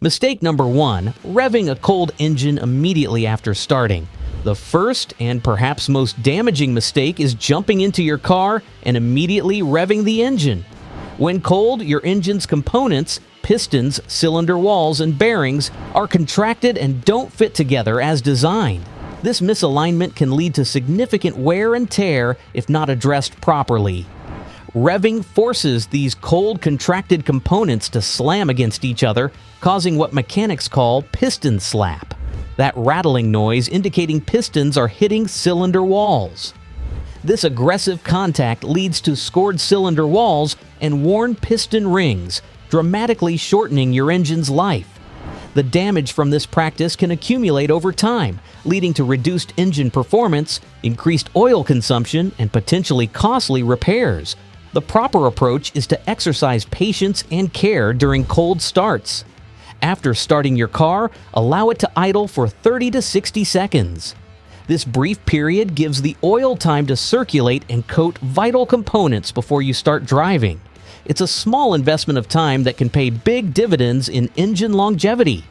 Mistake number 1, revving a cold engine immediately after starting. The first and perhaps most damaging mistake is jumping into your car and immediately revving the engine. When cold, your engine's components, pistons, cylinder walls, and bearings are contracted and don't fit together as designed. This misalignment can lead to significant wear and tear if not addressed properly. Revving forces these cold, contracted components to slam against each other, causing what mechanics call piston slap. That rattling noise indicating pistons are hitting cylinder walls. This aggressive contact leads to scored cylinder walls and worn piston rings, dramatically shortening your engine's life. The damage from this practice can accumulate over time, leading to reduced engine performance, increased oil consumption, and potentially costly repairs. The proper approach is to exercise patience and care during cold starts. After starting your car, allow it to idle for 30 to 60 seconds. This brief period gives the oil time to circulate and coat vital components before you start driving. It's a small investment of time that can pay big dividends in engine longevity.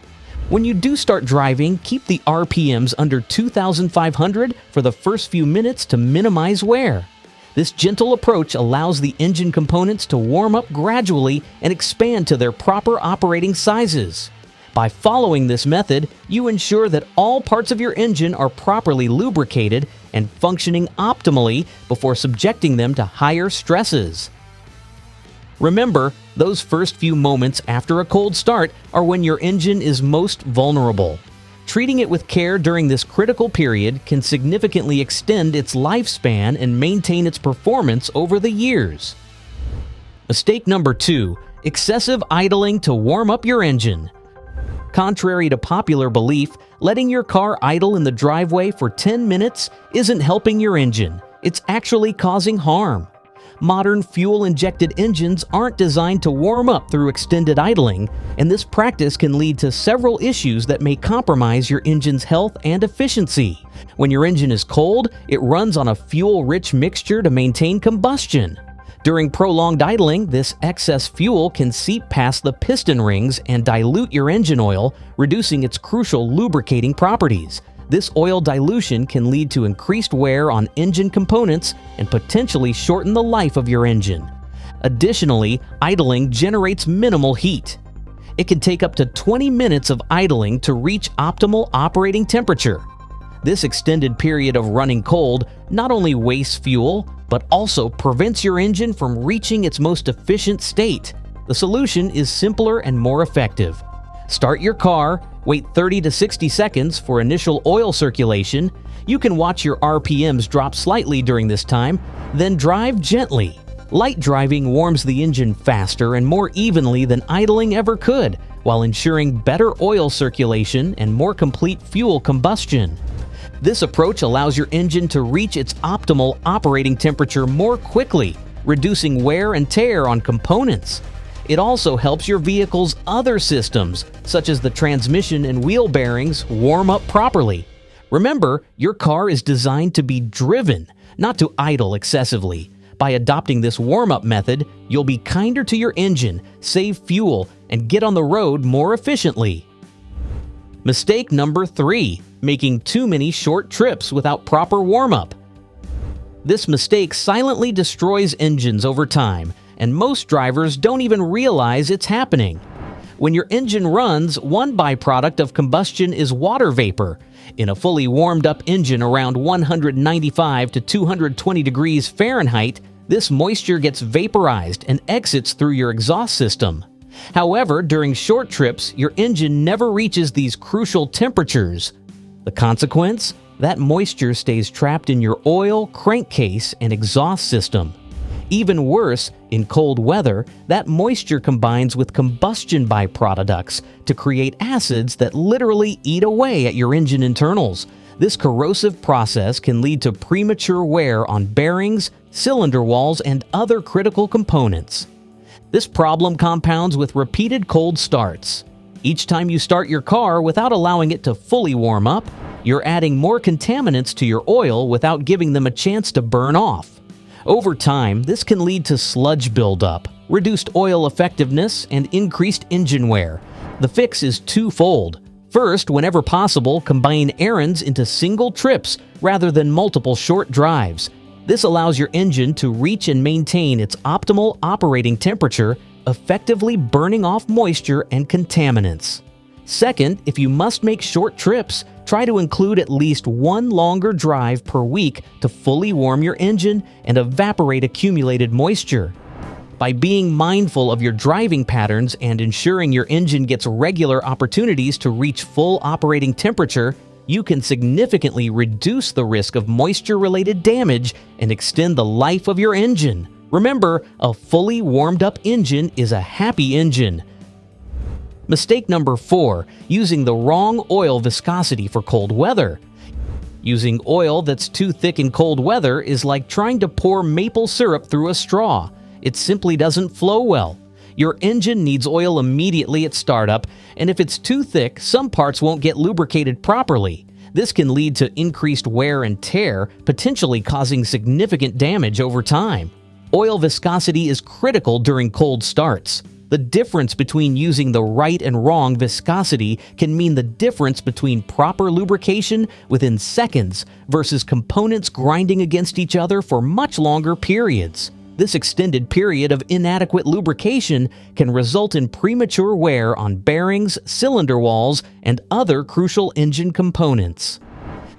When you do start driving, keep the RPMs under 2,500 for the first few minutes to minimize wear. This gentle approach allows the engine components to warm up gradually and expand to their proper operating sizes. By following this method, you ensure that all parts of your engine are properly lubricated and functioning optimally before subjecting them to higher stresses. Remember, those first few moments after a cold start are when your engine is most vulnerable. Treating it with care during this critical period can significantly extend its lifespan and maintain its performance over the years. Mistake number 2, excessive idling to warm up your engine. Contrary to popular belief, letting your car idle in the driveway for 10 minutes isn't helping your engine. It's actually causing harm. Modern fuel-injected engines aren't designed to warm up through extended idling, and this practice can lead to several issues that may compromise your engine's health and efficiency. When your engine is cold, it runs on a fuel-rich mixture to maintain combustion. During prolonged idling, this excess fuel can seep past the piston rings and dilute your engine oil, reducing its crucial lubricating properties. This oil dilution can lead to increased wear on engine components and potentially shorten the life of your engine. Additionally, idling generates minimal heat. It can take up to 20 minutes of idling to reach optimal operating temperature. This extended period of running cold not only wastes fuel, but also prevents your engine from reaching its most efficient state. The solution is simpler and more effective. Start your car, wait 30 to 60 seconds for initial oil circulation. You can watch your RPMs drop slightly during this time, then drive gently. Light driving warms the engine faster and more evenly than idling ever could, while ensuring better oil circulation and more complete fuel combustion. This approach allows your engine to reach its optimal operating temperature more quickly, reducing wear and tear on components. It also helps your vehicle's other systems, such as the transmission and wheel bearings, warm up properly. Remember, your car is designed to be driven, not to idle excessively. By adopting this warm-up method, you'll be kinder to your engine, save fuel, and get on the road more efficiently. Mistake number 3, making too many short trips without proper warm-up. This mistake silently destroys engines over time, and most drivers don't even realize it's happening. When your engine runs, one byproduct of combustion is water vapor. In a fully warmed-up engine around 195 to 220 degrees Fahrenheit, this moisture gets vaporized and exits through your exhaust system. However, during short trips, your engine never reaches these crucial temperatures. The consequence? That moisture stays trapped in your oil, crankcase, and exhaust system. Even worse, in cold weather, that moisture combines with combustion byproducts to create acids that literally eat away at your engine internals. This corrosive process can lead to premature wear on bearings, cylinder walls, and other critical components. This problem compounds with repeated cold starts. Each time you start your car without allowing it to fully warm up, you're adding more contaminants to your oil without giving them a chance to burn off. Over time, this can lead to sludge buildup, reduced oil effectiveness, and increased engine wear. The fix is twofold. First, whenever possible, combine errands into single trips rather than multiple short drives. This allows your engine to reach and maintain its optimal operating temperature, effectively burning off moisture and contaminants. Second, if you must make short trips, try to include at least one longer drive per week to fully warm your engine and evaporate accumulated moisture. By being mindful of your driving patterns and ensuring your engine gets regular opportunities to reach full operating temperature, you can significantly reduce the risk of moisture-related damage and extend the life of your engine. Remember, a fully warmed-up engine is a happy engine. Mistake number 4, using the wrong oil viscosity for cold weather. Using oil that's too thick in cold weather is like trying to pour maple syrup through a straw. It simply doesn't flow well. Your engine needs oil immediately at startup, and if it's too thick, some parts won't get lubricated properly. This can lead to increased wear and tear, potentially causing significant damage over time. Oil viscosity is critical during cold starts. The difference between using the right and wrong viscosity can mean the difference between proper lubrication within seconds versus components grinding against each other for much longer periods. This extended period of inadequate lubrication can result in premature wear on bearings, cylinder walls, and other crucial engine components.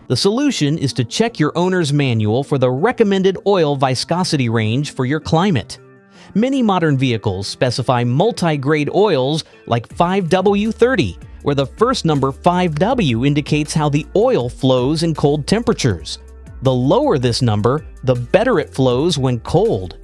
The solution is to check your owner's manual for the recommended oil viscosity range for your climate. Many modern vehicles specify multi-grade oils like 5W30, where the first number 5W indicates how the oil flows in cold temperatures. The lower this number, the better it flows when cold.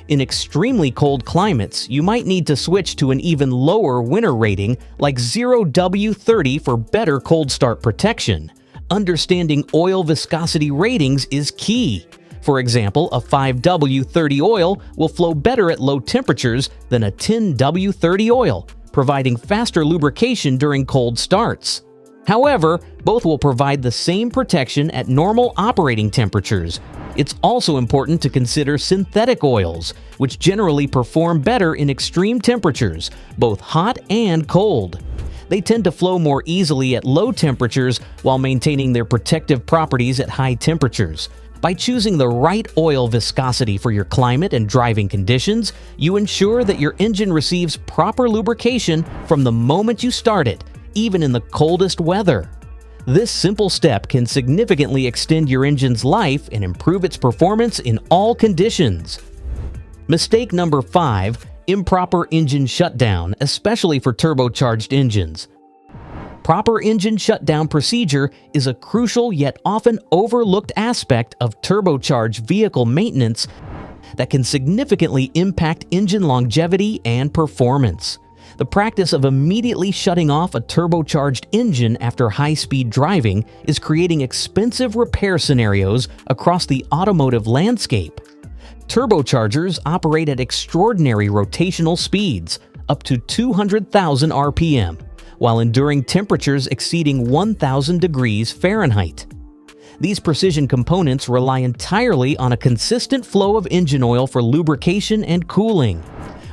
In extremely cold climates, you might need to switch to an even lower winter rating like 0W30 for better cold start protection. Understanding oil viscosity ratings is key. For example, a 5W30 oil will flow better at low temperatures than a 10W30 oil, providing faster lubrication during cold starts. However, both will provide the same protection at normal operating temperatures. It's also important to consider synthetic oils, which generally perform better in extreme temperatures, both hot and cold. They tend to flow more easily at low temperatures while maintaining their protective properties at high temperatures. By choosing the right oil viscosity for your climate and driving conditions, you ensure that your engine receives proper lubrication from the moment you start it, even in the coldest weather. This simple step can significantly extend your engine's life and improve its performance in all conditions. Mistake number 5, improper engine shutdown, especially for turbocharged engines. Proper engine shutdown procedure is a crucial yet often overlooked aspect of turbocharged vehicle maintenance that can significantly impact engine longevity and performance. The practice of immediately shutting off a turbocharged engine after high-speed driving is creating expensive repair scenarios across the automotive landscape. Turbochargers operate at extraordinary rotational speeds, up to 200,000 RPM, while enduring temperatures exceeding 1,000 degrees Fahrenheit. These precision components rely entirely on a consistent flow of engine oil for lubrication and cooling.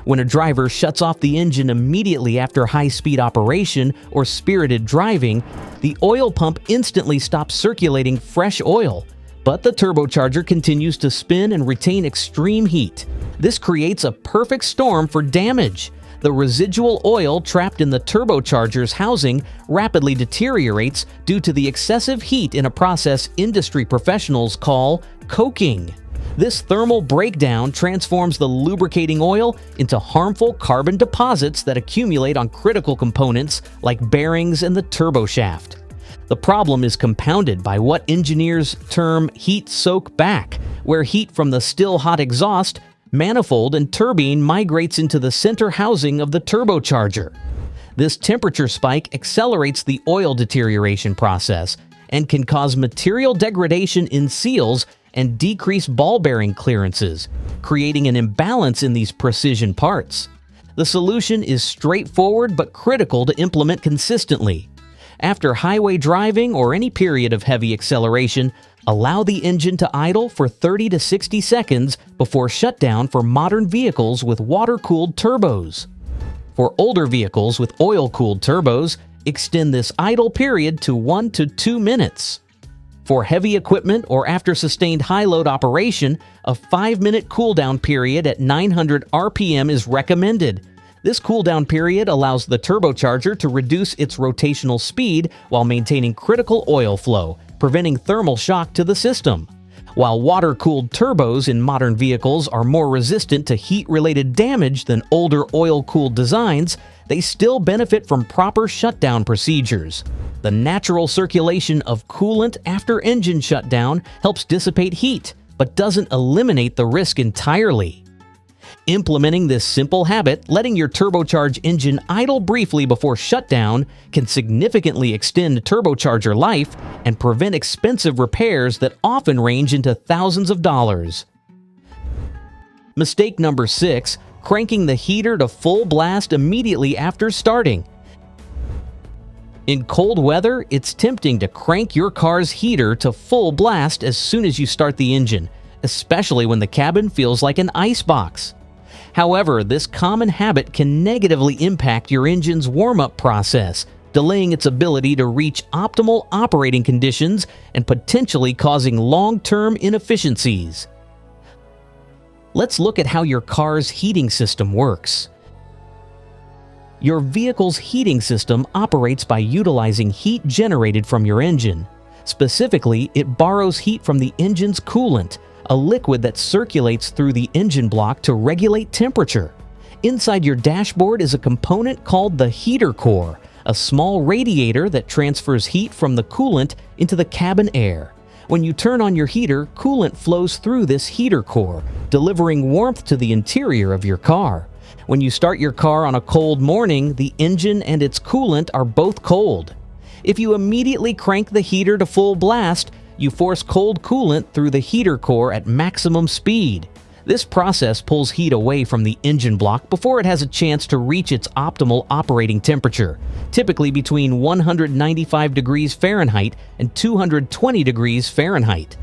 When a driver shuts off the engine immediately after high-speed operation or spirited driving, the oil pump instantly stops circulating fresh oil, but the turbocharger continues to spin and retain extreme heat. This creates a perfect storm for damage. The residual oil trapped in the turbocharger's housing rapidly deteriorates due to the excessive heat in a process industry professionals call coking. This thermal breakdown transforms the lubricating oil into harmful carbon deposits that accumulate on critical components like bearings and the turboshaft. The problem is compounded by what engineers term heat soak back, where heat from the still hot exhaust, manifold, and turbine migrates into the center housing of the turbocharger. This temperature spike accelerates the oil deterioration process and can cause material degradation in seals and decrease ball bearing clearances, creating an imbalance in these precision parts. The solution is straightforward but critical to implement consistently. After highway driving or any period of heavy acceleration, allow the engine to idle for 30 to 60 seconds before shutdown for modern vehicles with water-cooled turbos. For older vehicles with oil-cooled turbos, extend this idle period to 1 to 2 minutes. For heavy equipment or after sustained high-load operation, a 5-minute cooldown period at 900 RPM is recommended. This cooldown period allows the turbocharger to reduce its rotational speed while maintaining critical oil flow, preventing thermal shock to the system. While water-cooled turbos in modern vehicles are more resistant to heat-related damage than older oil-cooled designs, they still benefit from proper shutdown procedures. The natural circulation of coolant after engine shutdown helps dissipate heat, but doesn't eliminate the risk entirely. Implementing this simple habit, letting your turbocharged engine idle briefly before shutdown, can significantly extend turbocharger life and prevent expensive repairs that often range into thousands of dollars. Mistake number 6, cranking the heater to full blast immediately after starting. In cold weather, it's tempting to crank your car's heater to full blast as soon as you start the engine, especially when the cabin feels like an icebox. However, this common habit can negatively impact your engine's warm-up process, delaying its ability to reach optimal operating conditions and potentially causing long-term inefficiencies. Let's look at how your car's heating system works. Your vehicle's heating system operates by utilizing heat generated from your engine. Specifically, it borrows heat from the engine's coolant, a liquid that circulates through the engine block to regulate temperature. Inside your dashboard is a component called the heater core, a small radiator that transfers heat from the coolant into the cabin air. When you turn on your heater, coolant flows through this heater core, delivering warmth to the interior of your car. When you start your car on a cold morning, the engine and its coolant are both cold. If you immediately crank the heater to full blast, you force cold coolant through the heater core at maximum speed. This process pulls heat away from the engine block before it has a chance to reach its optimal operating temperature, typically between 195 degrees Fahrenheit and 220 degrees Fahrenheit.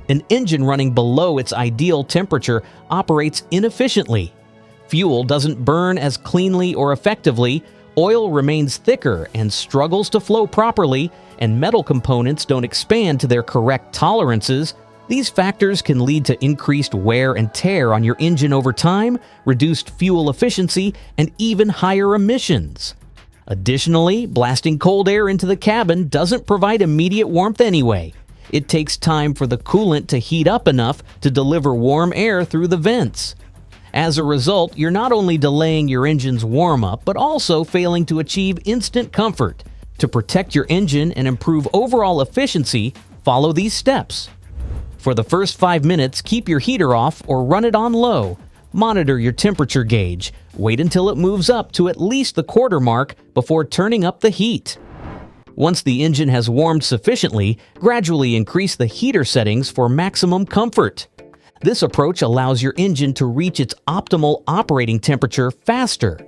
An engine running below its ideal temperature operates inefficiently. Fuel doesn't burn as cleanly or effectively, oil remains thicker and struggles to flow properly, and metal components don't expand to their correct tolerances. These factors can lead to increased wear and tear on your engine over time, reduced fuel efficiency, and even higher emissions. Additionally, blasting cold air into the cabin doesn't provide immediate warmth anyway. It takes time for the coolant to heat up enough to deliver warm air through the vents. As a result, you're not only delaying your engine's warm-up, but also failing to achieve instant comfort. To protect your engine and improve overall efficiency, follow these steps. For the first 5 minutes, keep your heater off or run it on low. Monitor your temperature gauge. Wait until it moves up to at least the quarter mark before turning up the heat. Once the engine has warmed sufficiently, gradually increase the heater settings for maximum comfort. This approach allows your engine to reach its optimal operating temperature faster.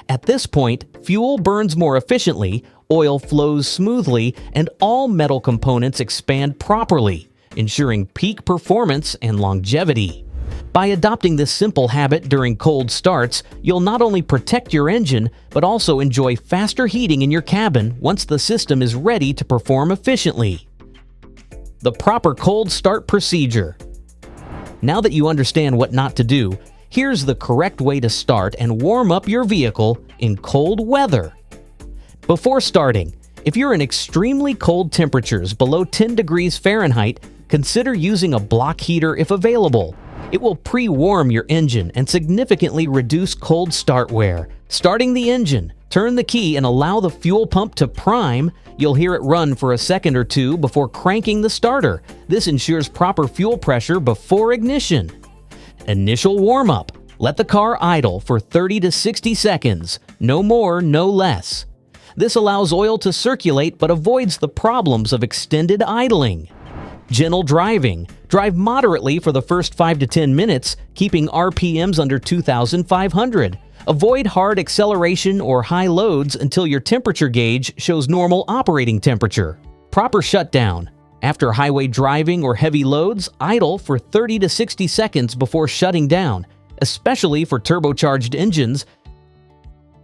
At this point, fuel burns more efficiently, oil flows smoothly, and all metal components expand properly, ensuring peak performance and longevity. By adopting this simple habit during cold starts, you'll not only protect your engine, but also enjoy faster heating in your cabin once the system is ready to perform efficiently. The proper cold start procedure. Now that you understand what not to do, here's the correct way to start and warm up your vehicle in cold weather. Before starting, if you're in extremely cold temperatures below 10 degrees Fahrenheit, consider using a block heater if available. It will pre-warm your engine and significantly reduce cold start wear. Starting the engine, turn the key and allow the fuel pump to prime. You'll hear it run for a second or two before cranking the starter. This ensures proper fuel pressure before ignition. Initial warm-up. Let the car idle for 30 to 60 seconds. No more, no less. This allows oil to circulate but avoids the problems of extended idling. Gentle driving. Drive moderately for the first 5 to 10 minutes, keeping RPMs under 2,500. Avoid hard acceleration or high loads until your temperature gauge shows normal operating temperature. Proper shutdown. After highway driving or heavy loads, idle for 30 to 60 seconds before shutting down, especially for turbocharged engines.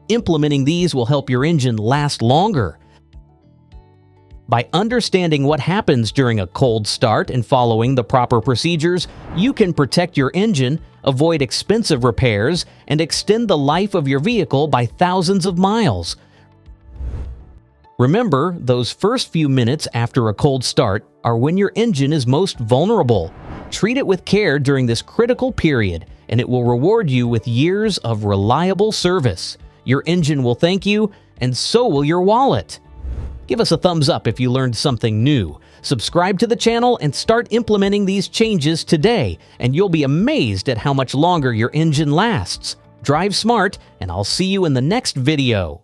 Implementing these will help your engine last longer. By understanding what happens during a cold start and following the proper procedures, you can protect your engine, avoid expensive repairs, and extend the life of your vehicle by thousands of miles. Remember, those first few minutes after a cold start are when your engine is most vulnerable. Treat it with care during this critical period, and it will reward you with years of reliable service. Your engine will thank you, and so will your wallet. Give us a thumbs up if you learned something new. Subscribe to the channel and start implementing these changes today, and you'll be amazed at how much longer your engine lasts. Drive smart, and I'll see you in the next video.